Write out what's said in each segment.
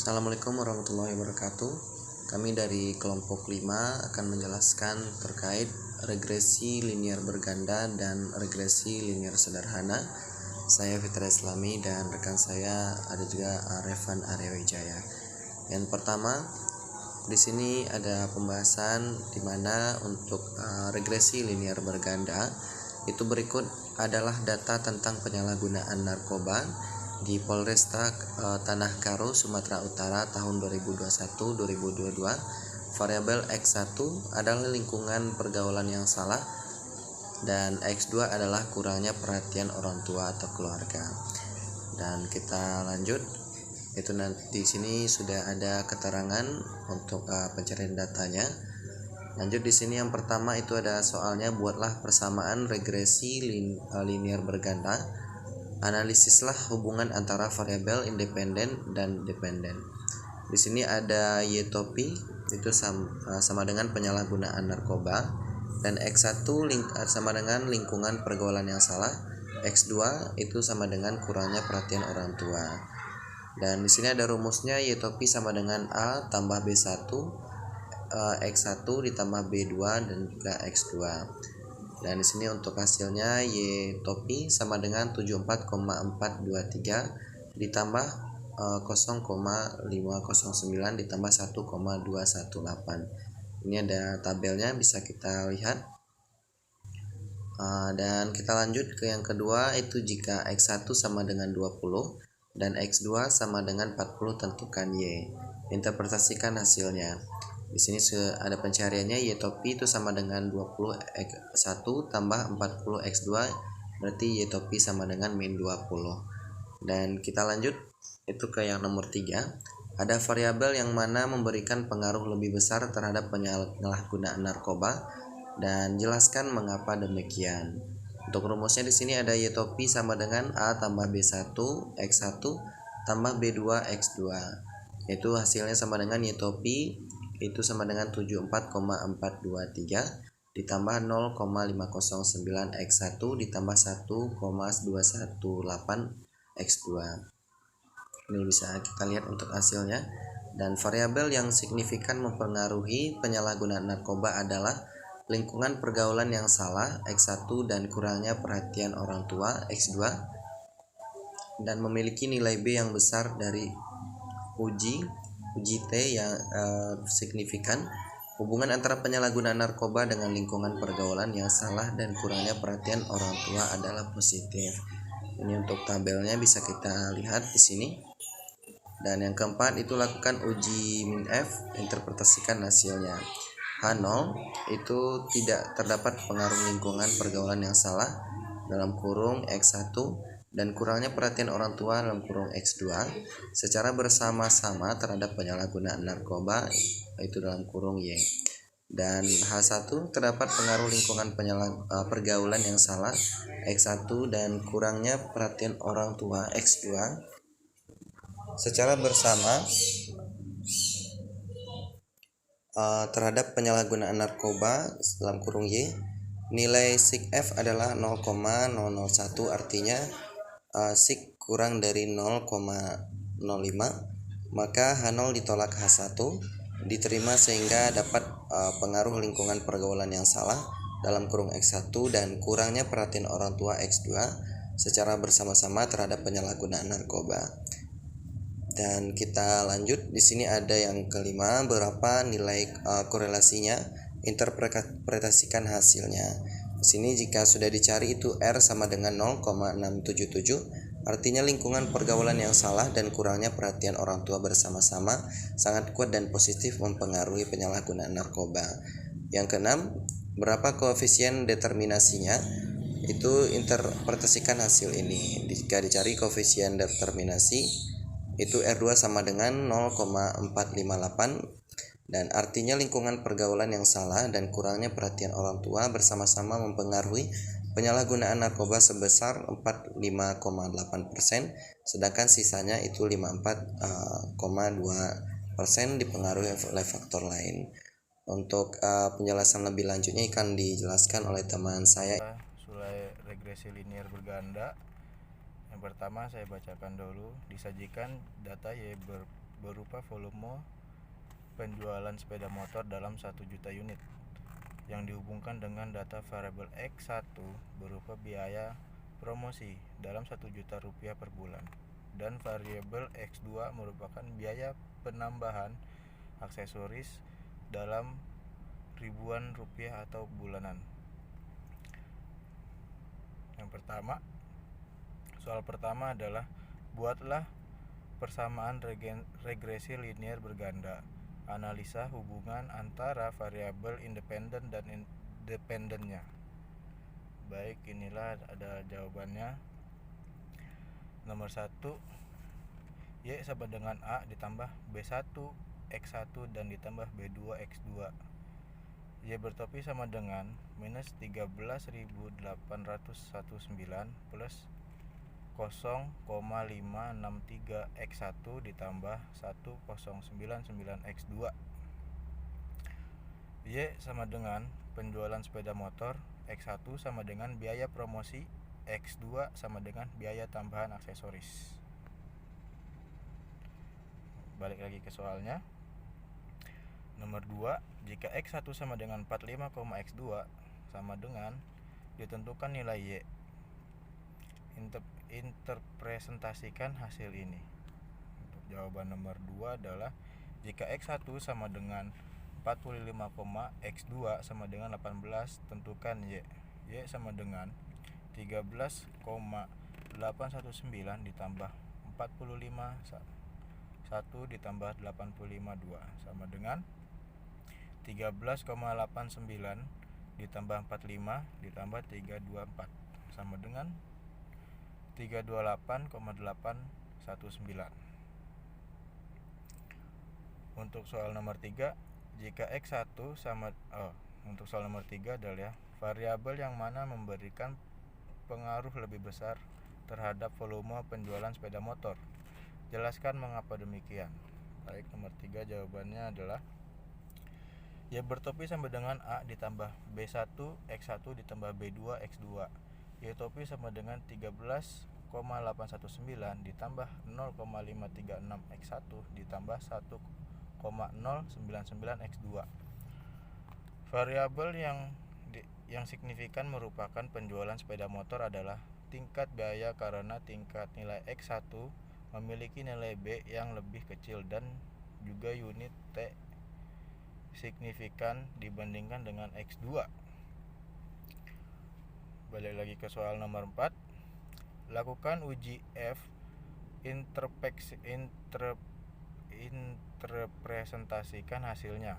Assalamualaikum warahmatullahi wabarakatuh. Kami dari kelompok 5 akan menjelaskan terkait regresi linier berganda dan regresi linier sederhana. Saya Fitra Islami dan rekan saya ada juga Revan Arya Wijaya. Yang pertama, di sini ada pembahasan di mana untuk regresi linier berganda itu berikut adalah data tentang penyalahgunaan narkoba di Polresta Tanah Karo, Sumatera Utara tahun 2021-2022. Variabel X1 adalah lingkungan pergaulan yang salah dan X2 adalah kurangnya perhatian orang tua atau keluarga. Dan kita lanjut, itu nanti di sini sudah ada keterangan untuk pencarian datanya. Lanjut di sini yang pertama itu ada soalnya, buatlah persamaan regresi linier berganda. Analisislah hubungan antara variabel independen dan dependen. Di sini ada Y topi itu sama dengan penyalahgunaan narkoba, dan X1 sama dengan lingkungan pergaulan yang salah, X2 itu sama dengan kurangnya perhatian orang tua. Dan di sini ada rumusnya, Y topi sama dengan A tambah B1 X1 ditambah B2 dan juga X2. Dan di sini untuk hasilnya Y topi sama dengan 74,423 ditambah 0,509 ditambah 1,218. Ini ada tabelnya, bisa kita lihat. Dan kita lanjut ke yang kedua, itu jika X1 sama dengan 20 dan X2 sama dengan 40, tentukan Y. Interpretasikan hasilnya. Di sini ada pencariannya, Y topi itu sama dengan 20x1 tambah 40x2, berarti Y topi sama dengan min 20. Dan kita lanjut itu ke yang nomor 3. Ada variabel yang mana memberikan pengaruh lebih besar terhadap penyalahgunaan narkoba, dan jelaskan mengapa demikian. Untuk rumusnya di sini ada Y topi sama dengan A tambah B1 X1 tambah B2 X2. Itu hasilnya sama dengan Y topi itu sama dengan 74,423 ditambah 0,509 X1 ditambah 1,218 X2. Ini bisa kita lihat untuk hasilnya. Dan variabel yang signifikan mempengaruhi penyalahgunaan narkoba adalah lingkungan pergaulan yang salah X1 dan kurangnya perhatian orang tua X2, dan memiliki nilai B yang besar dari uji T yang signifikan. Hubungan antara penyalahgunaan narkoba dengan lingkungan pergaulan yang salah dan kurangnya perhatian orang tua adalah positif. Ini untuk tabelnya bisa kita lihat di sini. Dan yang keempat itu lakukan uji min F, interpretasikan hasilnya. H0 itu tidak terdapat pengaruh lingkungan pergaulan yang salah dalam kurung X1 dan kurangnya perhatian orang tua dalam kurung X2 secara bersama-sama terhadap penyalahgunaan narkoba itu dalam kurung Y. Dan H1 terdapat pengaruh lingkungan pergaulan yang salah X1 dan kurangnya perhatian orang tua X2 secara bersama terhadap penyalahgunaan narkoba dalam kurung Y. Nilai sig F adalah 0,001, artinya sig kurang dari 0,05, maka H0 ditolak H1 diterima sehingga dapat pengaruh lingkungan pergaulan yang salah dalam kurung X1 dan kurangnya perhatian orang tua X2 secara bersama-sama terhadap penyalahgunaan narkoba. Dan kita lanjut, di sini ada yang kelima, berapa nilai korelasinya, interpretasikan hasilnya. Di sini jika sudah dicari itu R sama dengan 0,677, artinya lingkungan pergaulan yang salah dan kurangnya perhatian orang tua bersama-sama sangat kuat dan positif mempengaruhi penyalahgunaan narkoba. Yang keenam, berapa koefisien determinasinya, itu interpretasikan hasil ini. Jika dicari koefisien determinasi itu R2 sama dengan 0,458, dan artinya lingkungan pergaulan yang salah dan kurangnya perhatian orang tua bersama-sama mempengaruhi penyalahgunaan narkoba sebesar 45,8%, sedangkan sisanya itu 54,2% dipengaruhi oleh faktor lain. Untuk penjelasan lebih lanjutnya akan dijelaskan oleh teman saya. Sulai regresi linier berganda. Yang pertama saya bacakan dulu. Disajikan data Y berupa volume penjualan sepeda motor dalam 1 juta unit yang dihubungkan dengan data variabel X1 berupa biaya promosi dalam 1 juta rupiah per bulan, dan variabel X2 merupakan biaya penambahan aksesoris dalam ribuan rupiah atau bulanan. Soal pertama adalah buatlah persamaan regresi linier berganda. Analisa hubungan antara variabel independen dan independennya. Baik, inilah ada jawabannya. Nomor 1, Y sama dengan A ditambah B1 X1 dan ditambah B2 X2. Y bertopi sama dengan minus 13.819 plus 0,563 X1 ditambah 1099 X2. Y sama dengan penjualan sepeda motor, X1 sama dengan biaya promosi, X2 sama dengan biaya tambahan aksesoris. Balik lagi ke soalnya. Nomor 2, jika X1 sama dengan 45, X2 sama dengan ditentukan nilai Y. Interpresentasikan hasil ini. Untuk jawaban nomor 2 adalah jika X1 sama dengan 45, X2 sama dengan 18, tentukan Y. Y sama dengan 13,819 ditambah 45 1 ditambah 85 2 sama dengan 13,89 ditambah 45 ditambah 324 sama dengan 328,819. Untuk soal nomor 3, jika X1 sama untuk soal nomor 3 adalah variabel yang mana memberikan pengaruh lebih besar terhadap volume penjualan sepeda motor. Jelaskan mengapa demikian. Baik, nomor 3 jawabannya adalah Y bertopi sama dengan A ditambah B1 X1 ditambah B2 X2. Y topi sama dengan 13,819 ditambah 0,536 X1 ditambah 1,099 X2. Variabel yang signifikan merupakan penjualan sepeda motor adalah tingkat biaya karena tingkat nilai X1 memiliki nilai B yang lebih kecil dan juga unit T signifikan dibandingkan dengan X2. Balik lagi ke soal nomor 4. Lakukan uji F interpresentasikan hasilnya.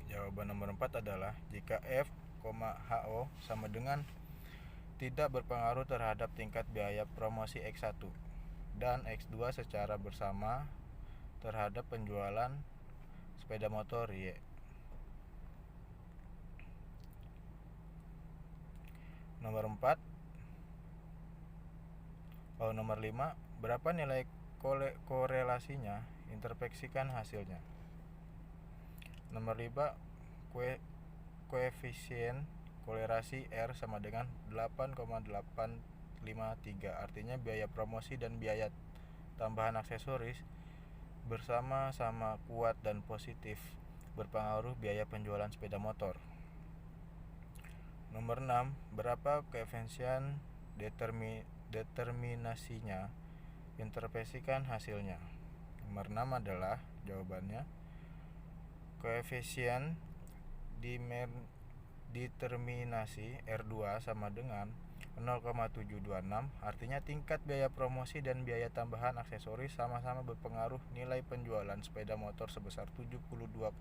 Jawaban nomor 4 adalah jika F, HO sama dengan tidak berpengaruh terhadap tingkat biaya promosi X1 dan X2 secara bersama terhadap penjualan sepeda motor Y. Nomor 5, berapa nilai korelasinya? Interpeksikan hasilnya. Nomor 5, koefisien kolerasi R sama dengan 8,853. Artinya biaya promosi dan biaya tambahan aksesoris bersama-sama kuat dan positif berpengaruh biaya penjualan sepeda motor. Nomor 6, berapa koefisien determinasinya? Interpretasikan hasilnya. Nomor 6 adalah jawabannya koefisien determinasi R2 sama dengan 0,726. Artinya tingkat biaya promosi dan biaya tambahan aksesoris sama-sama berpengaruh nilai penjualan sepeda motor sebesar 72,5%.